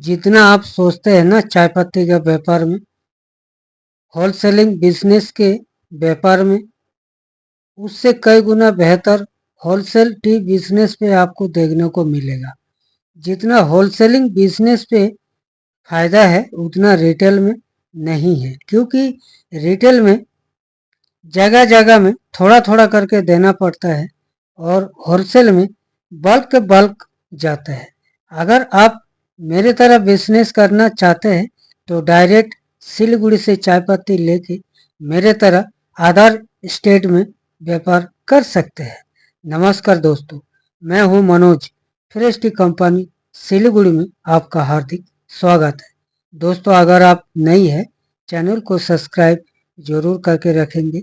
जितना आप सोचते हैं ना चाय पत्ती के व्यापार में, होलसेलिंग बिजनेस के व्यापार में, उससे कई गुना बेहतर होलसेल टी बिजनेस पे आपको देखने को मिलेगा। जितना होलसेलिंग बिजनेस पे फायदा है उतना रिटेल में नहीं है, क्योंकि रिटेल में जगह जगह में थोड़ा थोड़ा करके देना पड़ता है और होलसेल में बल्क बल्क जाता है। अगर आप मेरे तरह बिजनेस करना चाहते हैं तो डायरेक्ट सिलीगुड़ी से चाय पत्ती लेके मेरे तरह अदर स्टेट में व्यापार कर सकते हैं। नमस्कार दोस्तों, मैं हूं Manoj. Fresh T company Siliguri में आपका हार्दिक स्वागत है। दोस्तों, अगर आप नई है चैनल को सब्सक्राइब जरूर करके रखेंगे।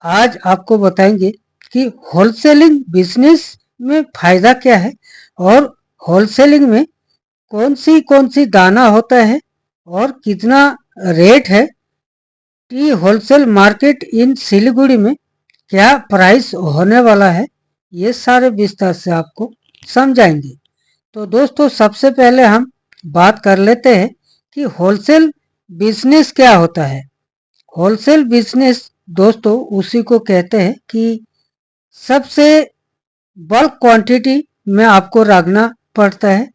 आज आपको बताएंगे कि होलसेलिंग बिजनेस में फायदा क्या है और होलसेलिंग में कौन सी दाना होता है और कितना रेट है। T wholesale market in Siliguri में क्या प्राइस होने वाला है, ये सारे विस्तार से आपको समझाएंगे। तो दोस्तों, सबसे पहले हम बात कर लेते हैं कि होलसेल बिजनेस क्या होता है। होलसेल बिजनेस दोस्तों उसी को कहते हैं कि सबसे बल्क क्वांटिटी में आपको रखना पड़ता है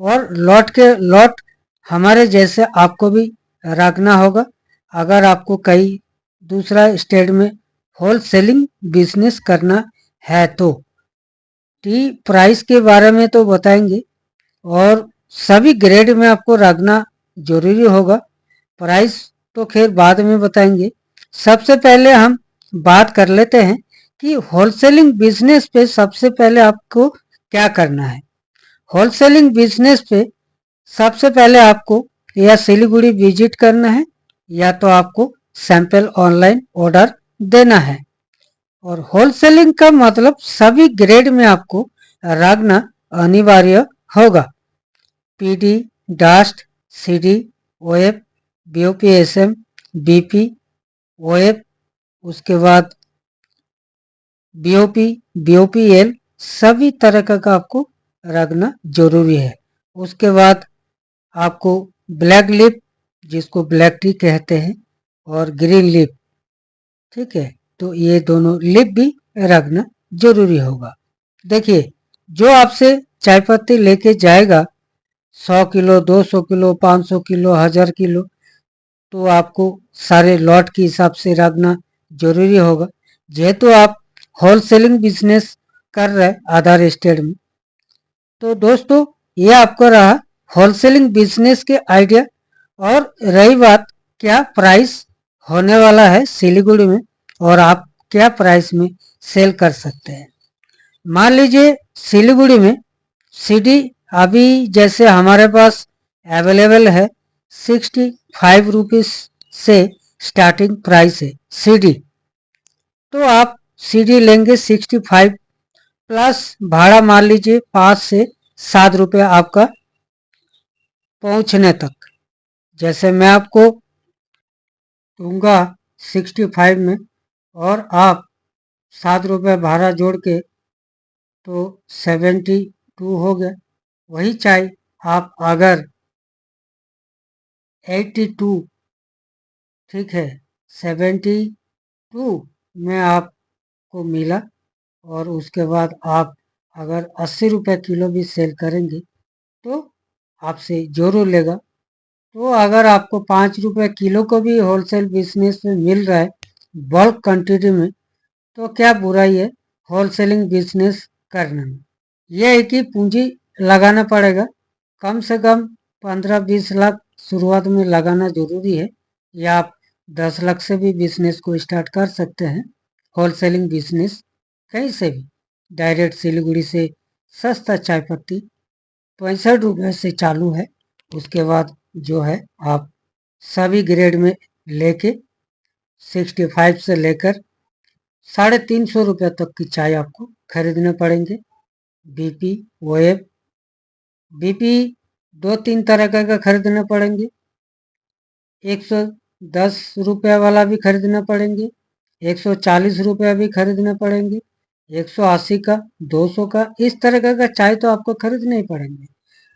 और लॉट के लॉट हमारे जैसे आपको भी रखना होगा। अगर आपको कई दूसरा स्टेट में होलसेलिंग बिजनेस करना है तो टी प्राइस के बारे में तो बताएंगे और सभी ग्रेड में आपको रखना जरूरी होगा। प्राइस तो खैर बाद में बताएंगे। सबसे पहले हम बात कर लेते हैं कि होलसेलिंग बिजनेस पे सबसे पहले आपको क्या करना है। होलसेलिंग बिजनेस पे सबसे पहले आपको या सिलीगुड़ी विजिट करना है या तो आपको सैंपल ऑनलाइन ऑर्डर देना है। और होलसेलिंग का मतलब सभी ग्रेड में आपको रखना अनिवार्य होगा। पीडी, डास्ट, CD, OF, BOP, SM, BP, OF, उसके बाद बीओपी, बीओपीएल, सभी तरह का आपको रखना जरूरी है। उसके बाद आपको ब्लैक लिप, जिसको ब्लैक टी कहते हैं, और ग्रीन लिप, ठीक है, तो ये दोनों लिप भी रखना जरूरी होगा। देखिए, जो आपसे चाय पत्ती लेके जाएगा 100 किलो, 200 किलो, 500 किलो, 1000 किलो, तो आपको सारे लॉट के हिसाब से रखना जरूरी होगा। जेहेतु आप होलसेलिंग बिजनेस कर रहे अदर स्टेट में, तो दोस्तों ये आपका रहा होलसेलिंग बिजनेस के आइडिया। और रही बात क्या प्राइस होने वाला है सिलीगुड़ी में और आप क्या प्राइस में सेल कर सकते हैं। मान लीजिए सिलीगुड़ी में सीडी अभी जैसे हमारे पास अवेलेबल है 65 रुपीज से स्टार्टिंग प्राइस है सीडी। तो आप सीडी लेंगे 65 प्लस भाड़ा मान लीजिए 5 से 7 रुपये आपका पहुंचने तक। जैसे मैं आपको दूंगा 65 में और आप 7 रुपये भाड़ा जोड़ के तो 72 हो गया। वही चाय आप अगर 82, ठीक है, 72 में आपको मिला और उसके बाद आप अगर 80 रुपये किलो भी सेल करेंगे तो आपसे जरूर लेगा। तो अगर आपको 5 रुपये किलो को भी होलसेल बिजनेस में मिल रहा है बल्क क्वांटिटी में, तो क्या बुराई है होलसेलिंग बिजनेस करने में। यह है कि पूंजी लगाना पड़ेगा, कम से कम 15-20 लाख शुरुआत में लगाना जरूरी है, या आप 10 लाख से भी बिजनेस को स्टार्ट कर सकते हैं। होलसेलिंग बिजनेस कहीं से भी डायरेक्ट सिलीगुड़ी से सस्ता चाय पत्ती 65 रुपये से चालू है। उसके बाद जो है आप सभी ग्रेड में लेके 65 से लेकर 350 रुपये तक की चाय आपको खरीदने पड़ेंगे। बीपी, ओएफ, बीपी 2-3 तरह का खरीदने पड़ेंगे। 110 रुपये वाला भी खरीदना पड़ेंगे, 140 रुपये भी खरीदने पड़ेंगे, 180 का, 200 का, इस तरह का चाय तो आपको खरीदने ही पड़ेंगे।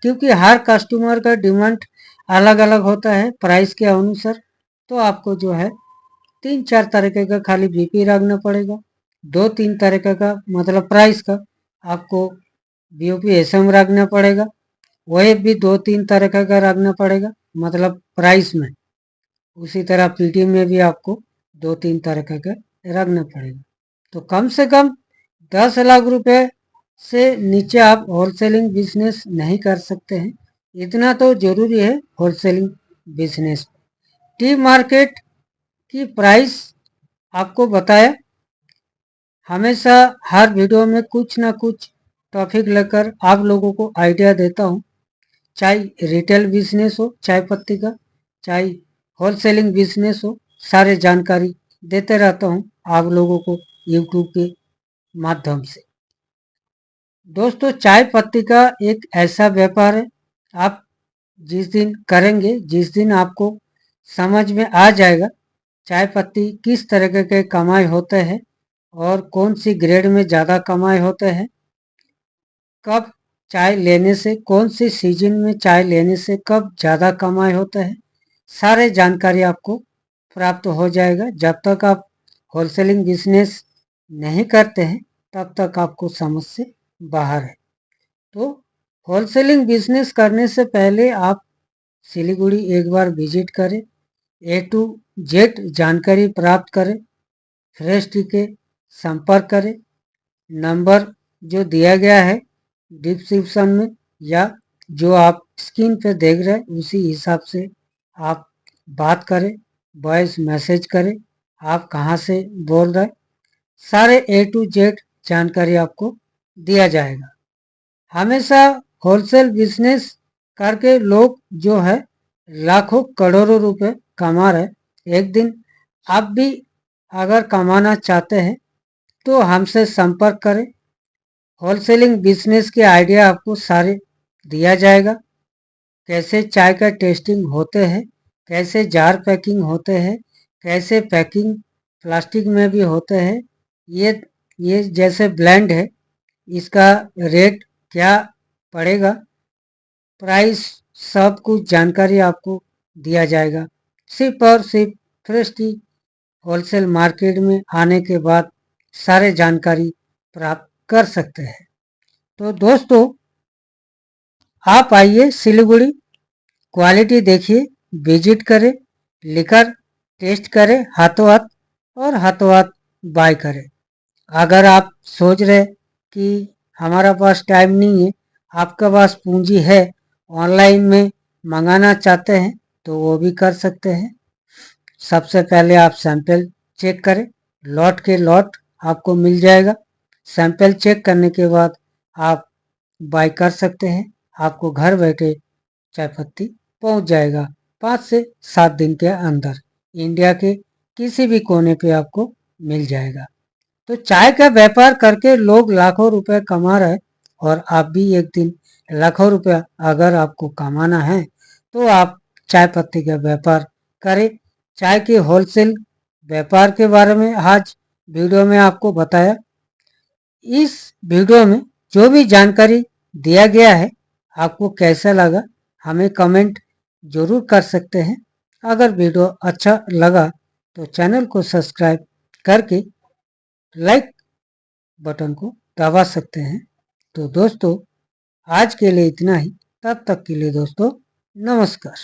क्योंकि हर कस्टमर का डिमांड अलग अलग होता है प्राइस के अनुसार। तो आपको जो है 3-4 तरीके का खाली बीपी रखना पड़ेगा, 2-3 तरीके का मतलब प्राइस का आपको बीओपी एसएम रखना पड़ेगा, वही भी 2-3 तरीके का रखना पड़ेगा मतलब प्राइस में। उसी तरह पीटी में भी आपको 2-3 तरीके का रखना पड़ेगा। तो कम से कम 10 लाख रुपए से नीचे आप होलसेलिंग बिजनेस नहीं कर सकते हैं, इतना तो जरूरी है होलसेलिंग बिजनेस। टी मार्केट की प्राइस आपको बताया, हमेशा हर वीडियो में कुछ ना कुछ टॉपिक लेकर आप लोगों को आइडिया देता हूँ, चाहे रिटेल बिजनेस हो चाय पत्ती का, चाहे होलसेलिंग बिजनेस हो, सारे जानकारी देते रहता हूँ आप लोगों को यूट्यूब के माध्यम से। दोस्तों चाय पत्ती का एक ऐसा व्यापार है, आप जिस दिन करेंगे, जिस दिन आपको समझ में आ जाएगा चाय पत्ती किस तरह के कमाई होते हैं और कौन सी ग्रेड में ज़्यादा कमाई होते हैं, कब चाय लेने से, कौन सी सीजन में चाय लेने से कब ज़्यादा कमाई होता है, सारे जानकारी आपको प्राप्त हो जाएगा। जब तक आप होलसेलिंग बिजनेस नहीं करते हैं तब तक आपको समझ से बाहर है। तो होलसेलिंग बिजनेस करने से पहले आप सिलीगुड़ी एक बार विजिट करें, ए टू जेड जानकारी प्राप्त करें, फ्रेश टी के संपर्क करें। नंबर जो दिया गया है डिस्क्रिप्शन में या जो आप स्क्रीन पे देख रहे हैं उसी हिसाब से आप बात करें, वॉइस मैसेज करें, आप कहाँ से बोल रहे, सारे ए टू जेड जानकारी आपको दिया जाएगा। हमेशा होलसेल बिजनेस करके लोग जो है लाखों करोड़ों रुपए कमा रहे। एक दिन आप भी अगर कमाना चाहते हैं तो हमसे संपर्क करें। होलसेलिंग बिजनेस के आइडिया आपको सारे दिया जाएगा, कैसे चाय का टेस्टिंग होते हैं, कैसे जार पैकिंग होते हैं, कैसे पैकिंग प्लास्टिक में भी होते हैं, ये जैसे ब्लेंड है इसका रेट क्या पड़ेगा, प्राइस, सब कुछ जानकारी आपको दिया जाएगा। सिर्फ और सिर्फ फ्रेश टी होलसेल मार्केट में आने के बाद सारे जानकारी प्राप्त कर सकते हैं। तो दोस्तों आप आइए सिलीगुड़ी, क्वालिटी देखिए, विजिट करें, लिकर टेस्ट करें हाथों हाथ और हाथों हाथ बाय करें। अगर आप सोच रहे कि हमारा पास टाइम नहीं है, आपके पास पूंजी है, ऑनलाइन में मंगाना चाहते हैं तो वो भी कर सकते हैं। सबसे पहले आप सैंपल चेक करें, लॉट के लॉट आपको मिल जाएगा। सैंपल चेक करने के बाद आप बाय कर सकते हैं, आपको घर बैठे चाय पत्ती पहुंच जाएगा 5 से 7 दिन के अंदर, इंडिया के किसी भी कोने पे आपको मिल जाएगा। तो चाय का व्यापार करके लोग लाखों रुपए कमा रहे और आप भी एक दिन लाखों रुपया अगर आपको कमाना है तो आप चाय पत्ती का व्यापार करें। चाय के होलसेल व्यापार के बारे में आज वीडियो में आपको बताया। इस वीडियो में जो भी जानकारी दिया गया है आपको कैसा लगा हमें कमेंट जरूर कर सकते हैं। अगर वीडियो अच्छा लगा तो चैनल को सब्सक्राइब करके लाइक बटन को दबा सकते हैं। तो दोस्तों आज के लिए इतना ही, तब तक के लिए दोस्तों नमस्कार।